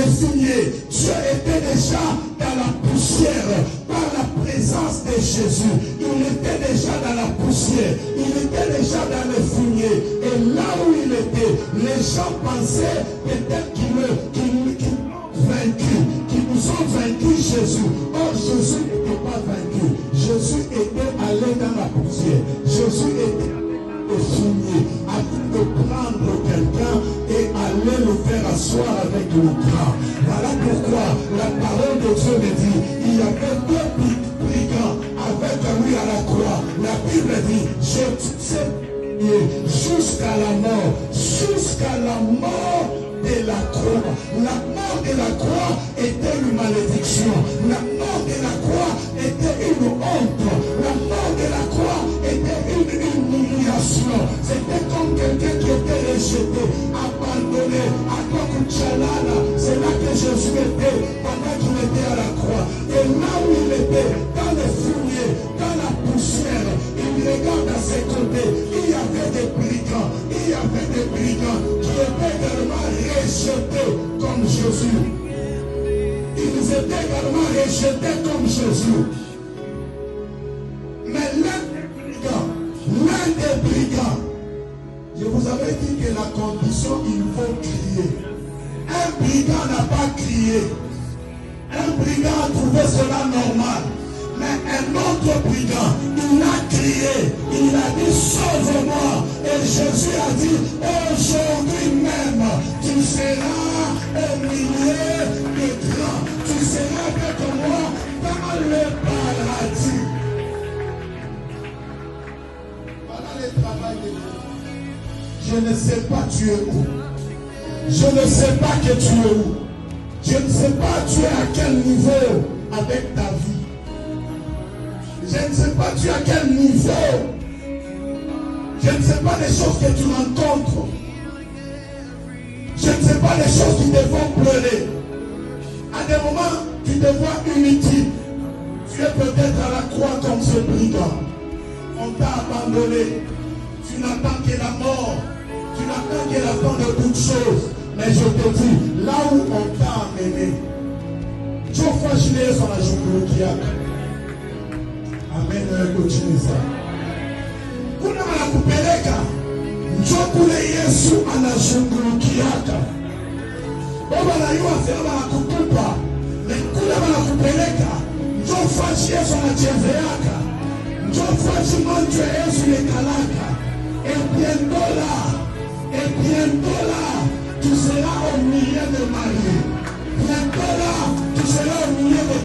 le fumier. Dieu était déjà dans la poussière par la présence de Jésus. Il était déjà dans la poussière. Il était déjà dans le fumier. Et là où il était, les gens pensaient peut-être qu'ils l'ont vaincu, qu'ils nous ont vaincu Jésus. Or, Jésus n'était pas vaincu. Jésus était allé dans la poussière. Jésus était au fumier, afin de prendre quelqu'un et aller le faire asseoir avec le grand. Voilà pourquoi la parole de Dieu me dit, il y avait deux brigands avec lui à la croix. La Bible dit, jusqu'à la mort, jusqu'à la mort de la croix. La mort de la croix était une malédiction. La mort de la croix était une honte. La mort de la croix était une humiliation. C'était comme quelqu'un qui était rejeté, abandonné, à Kokuchalana. C'est là que Jésus était pendant qu'il était à la croix. Et là où il était, dans le fumier, dans la poussière, il regarde à ses côtés. Il y avait des brigands. Il y avait des brigands qui étaient également rejetés comme Jésus. Ils étaient également rejetés comme Jésus. Mais l'un des brigands, je vous avais dit que la condition, il faut crier. Un brigand n'a pas crié. Un brigand a trouvé cela normal. Mais un autre brigand, il a crié, il a dit sauve-moi. Et Jésus a dit aujourd'hui même, tu seras humilié de grand. Tu seras avec moi dans le paradis. Voilà le travail de Dieu. Je ne sais pas tu es où. Je ne sais pas que tu es où. Je ne sais pas tu es à quel niveau avec ta vie. Je ne sais pas tu es à quel niveau. Je ne sais pas les choses que tu rencontres. Je ne sais pas les choses qui te font pleurer. À des moments, tu te vois inutile. Tu es peut-être à la croix comme ce brigand. On t'a abandonné. Tu n'attends que la mort. Tu n'attends que la fin de toutes choses. Mais je te dis, là où on t'a amené, tu vas jouer sur la journée qui a. Amen. Continue ça. Kuna wanakupeleka njoo kule Yesu anazungulukiaka. Baba anajua sema wanakutupa. Kule wanakupeleka njoo fashi Yesu anachezeaka. Njoo fashi mwanzo Yesu yekalaka. Et bientôt là, tu seras au milieu de Marie.